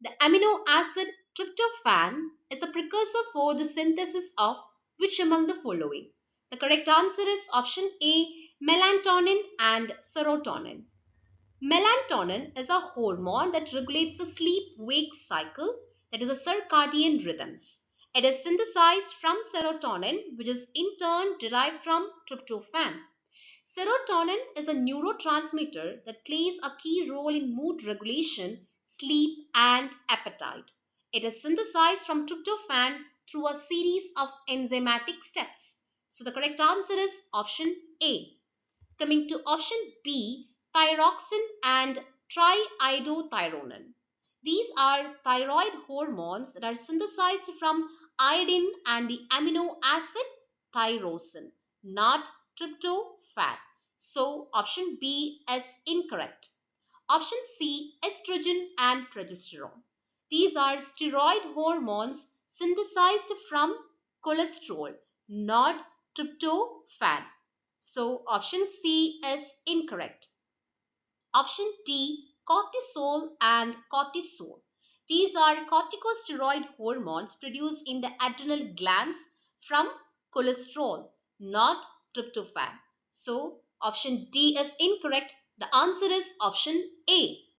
The amino acid tryptophan is a precursor for the synthesis of which among the following? The correct answer is option A, melatonin and serotonin. Melatonin is a hormone that regulates the sleep-wake cycle, that is, a circadian rhythms. It is synthesized from serotonin, which is in turn derived from tryptophan. Serotonin is a neurotransmitter that plays a key role in mood regulation, sleep, and appetite. It is synthesized from tryptophan through a series of enzymatic steps. So the correct answer is option A. Coming to option B, thyroxine and triiodothyronine. These are thyroid hormones that are synthesized from iodine and the amino acid tyrosine, not tryptophan. So option B is incorrect. Option C, estrogen and progesterone. These are steroid hormones synthesized from cholesterol, not tryptophan. So option C is incorrect. Option D, cortisol and cortisone. These are corticosteroid hormones produced in the adrenal glands from cholesterol, not tryptophan. So option D is incorrect. The answer is option A.